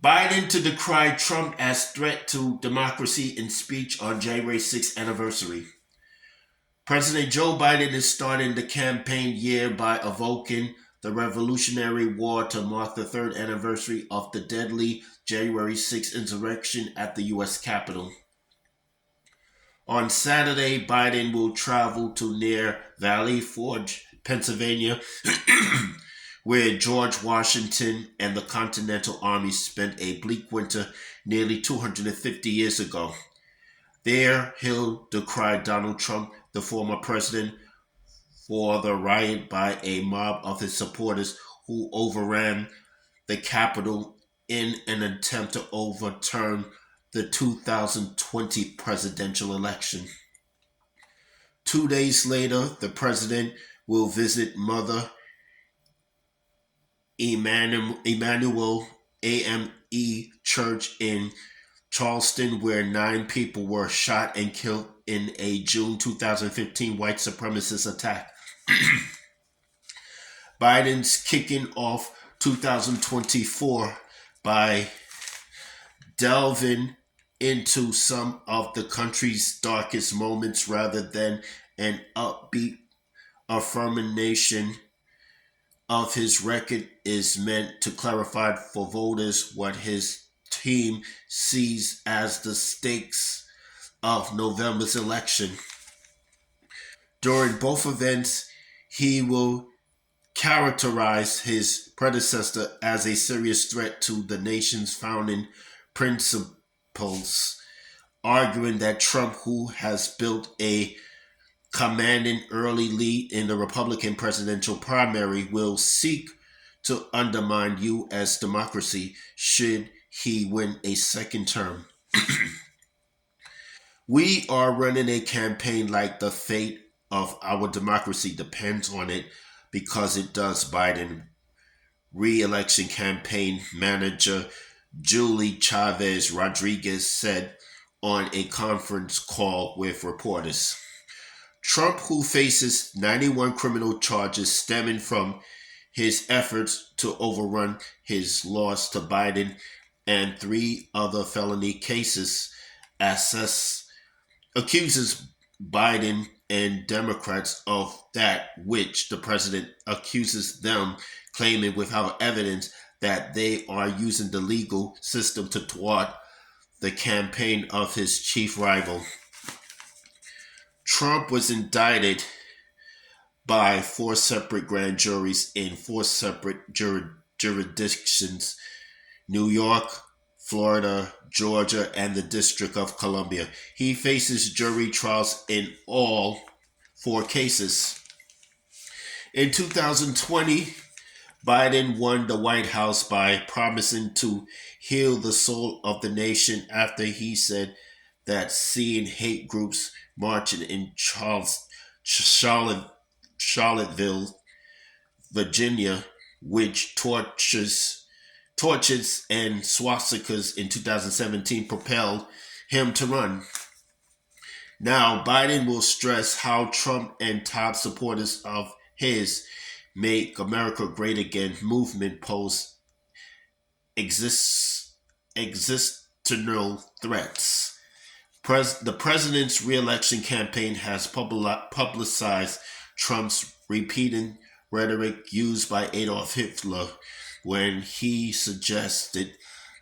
Biden to decry Trump as threat to democracy in speech on January 6th anniversary. President Joe Biden is starting the campaign year by evoking the Revolutionary War to mark the third anniversary of the deadly January 6th insurrection at the U.S. Capitol. On Saturday, Biden will travel to near Valley Forge, Pennsylvania, where George Washington and the Continental Army spent a bleak winter nearly 250 years ago. There, he'll decry Donald Trump, the former president, for the riot by a mob of his supporters who overran the Capitol in an attempt to overturn the 2020 presidential election. 2 days later, the president will visit Mother Emmanuel AME Church in Charleston, where 9 people were shot and killed in a June 2015 white supremacist attack. Biden's kicking off 2024 by delving into some of the country's darkest moments rather than an upbeat affirmation of his record is meant to clarify for voters what his team sees as the stakes of November's election. During both events, he will characterize his predecessor as a serious threat to the nation's founding principles, arguing that Trump, who has built a commanding early lead in the Republican presidential primary, will seek to undermine U.S. democracy should he win a second term. We are running a campaign like the fate of our democracy depends on it because it does, Biden re-election campaign manager Julie Chavez Rodriguez said on a conference call with reporters. Trump, who faces 91 criminal charges stemming from his efforts to overrun his loss to Biden and 3 other felony cases, accuses Biden and Democrats of that which the president accuses them, claiming without evidence that they are using the legal system to thwart the campaign of his chief rival. Trump was indicted by 4 separate grand juries in 4 separate jurisdictions: New York, Florida, Georgia, and the District of Columbia. He faces jury trials in all 4 cases. In 2020, Biden won the White House by promising to heal the soul of the nation after he said that seeing hate groups marching in Charlottesville, Virginia, which torches and swastikas in 2017 propelled him to run. Now, Biden will stress how Trump and top supporters of his Make America Great Again movement pose existential threats. The president's re-election campaign has publicized Trump's repeating rhetoric used by Adolf Hitler when he suggested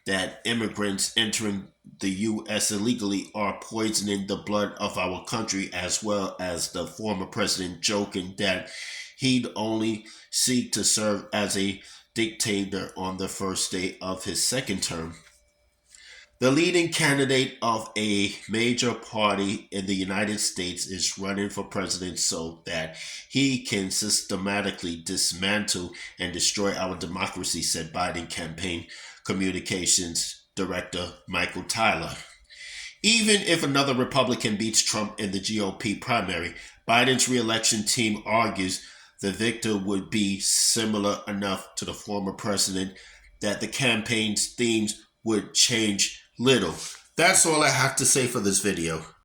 that immigrants entering the U.S. illegally are poisoning the blood of our country, as well as the former president joking that he'd only seek to serve as a dictator on the first day of his second term. The leading candidate of a major party in the United States is running for president so that he can systematically dismantle and destroy our democracy, said Biden campaign communications director Michael Tyler. Even if another Republican beats Trump in the GOP primary, Biden's re-election team argues the victor would be similar enough to the former president that the campaign's themes would change little. That's all I have to say for this video.